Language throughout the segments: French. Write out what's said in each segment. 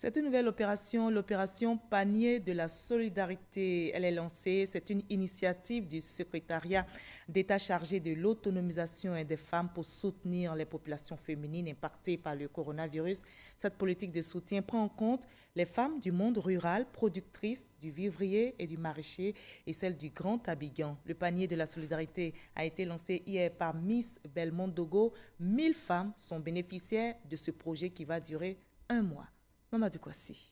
C'est une nouvelle opération, l'opération Panier de la solidarité. Elle est lancée, c'est une initiative du secrétariat d'État chargé de l'autonomisation et des femmes pour soutenir les populations féminines impactées par le coronavirus. Cette politique de soutien prend en compte les femmes du monde rural, productrices du vivrier et du maraîcher et celles du Grand Abidjan. Le Panier de la solidarité a été lancé hier par Miss Belmont Dogo. 1000 femmes sont bénéficiaires de ce projet qui va durer un mois. Mamadou Kwasi.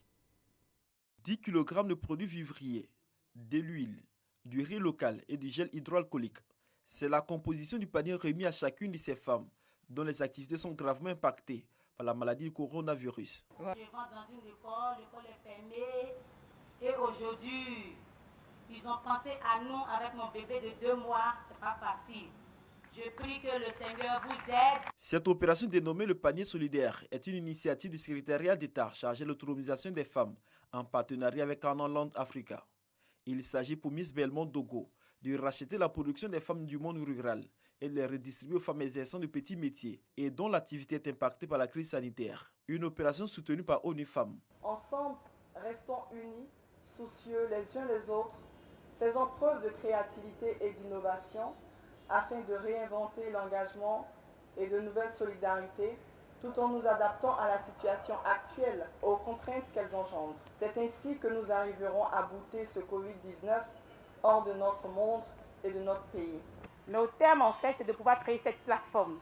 10 kg de produits vivriers, de l'huile, du riz local et du gel hydroalcoolique. C'est la composition du panier remis à chacune de ces femmes dont les activités sont gravement impactées par la maladie du coronavirus. Je rentre dans une école, l'école est fermée et aujourd'hui, ils ont pensé à nous avec mon bébé de 2 mois, c'est pas facile. Je prie que le Seigneur vous aide. Cette opération dénommée le panier solidaire est une initiative du secrétariat d'État chargé de l'autonomisation des femmes en partenariat avec Canal Land Africa. Il s'agit pour Miss Belmont Dogo de racheter la production des femmes du monde rural et de les redistribuer aux femmes exerçant de petits métiers et dont l'activité est impactée par la crise sanitaire. Une opération soutenue par ONU Femmes. Ensemble, restons unis, soucieux les uns les autres, faisant preuve de créativité et d'innovation, afin de réinventer l'engagement et de nouvelles solidarités, tout en nous adaptant à la situation actuelle, aux contraintes qu'elles engendrent. C'est ainsi que nous arriverons à bouter ce Covid-19 hors de notre monde et de notre pays. Nos termes, en fait, c'est de pouvoir créer cette plateforme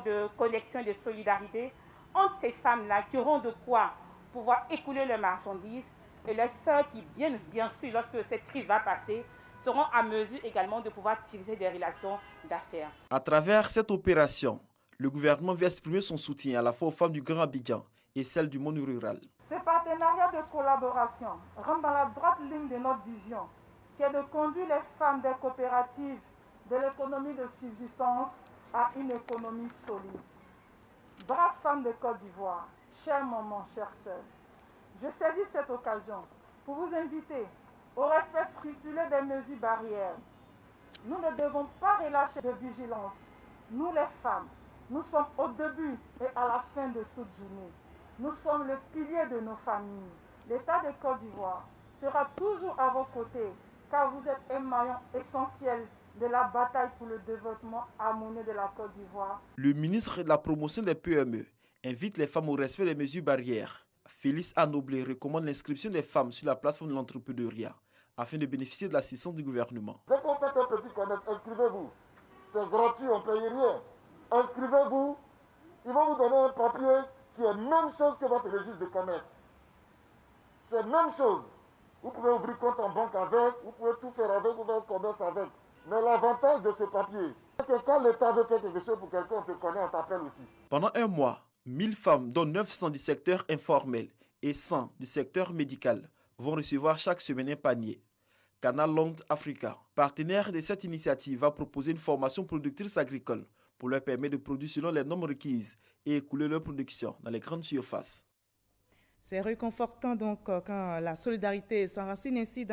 de connexion et de solidarité entre ces femmes-là qui auront de quoi pouvoir écouler leurs marchandises et les sœurs qui, bien sûr, lorsque cette crise va passer, seront à mesure également de pouvoir tirer des relations d'affaires. À travers cette opération, le gouvernement veut exprimer son soutien à la fois aux femmes du Grand Abidjan et celles du monde rural. Ce partenariat de collaboration rentre dans la droite ligne de notre vision, qui est de conduire les femmes des coopératives de l'économie de subsistance à une économie solide. Braves femmes de Côte d'Ivoire, chères mamans, chères sœurs, je saisis cette occasion pour vous inviter au respect scrupuleux des mesures barrières. Nous ne devons pas relâcher de vigilance. Nous les femmes, nous sommes au début et à la fin de toute journée. Nous sommes le pilier de nos familles. L'État de Côte d'Ivoire sera toujours à vos côtés car vous êtes un maillon essentiel de la bataille pour le développement harmonieux de la Côte d'Ivoire. Le ministre de la promotion des PME invite les femmes au respect des mesures barrières. Félix Anoblé recommande l'inscription des femmes sur la plateforme de l'entrepreneuriat afin de bénéficier de l'assistance du gouvernement. Dès qu'on fait un petit commerce, inscrivez-vous. C'est gratuit, on ne paye rien. Inscrivez-vous. Ils vont vous donner un papier qui est la même chose que votre registre de commerce. C'est la même chose. Vous pouvez ouvrir compte en banque avec, vous pouvez tout faire avec, vous pouvez faire commerce avec. Mais l'avantage de ce papier, c'est que quand l'État veut faire quelque chose pour quelqu'un, on te connaît, on t'appelle aussi. Pendant un mois, 1000 femmes, dont 900 du secteur informel et 100 du secteur médical, vont recevoir chaque semaine un panier. Canal Land Africa, partenaire de cette initiative, va proposer une formation productrice agricole pour leur permettre de produire selon les normes requises et écouler leur production dans les grandes surfaces. C'est réconfortant donc quand la solidarité s'enracine ainsi dans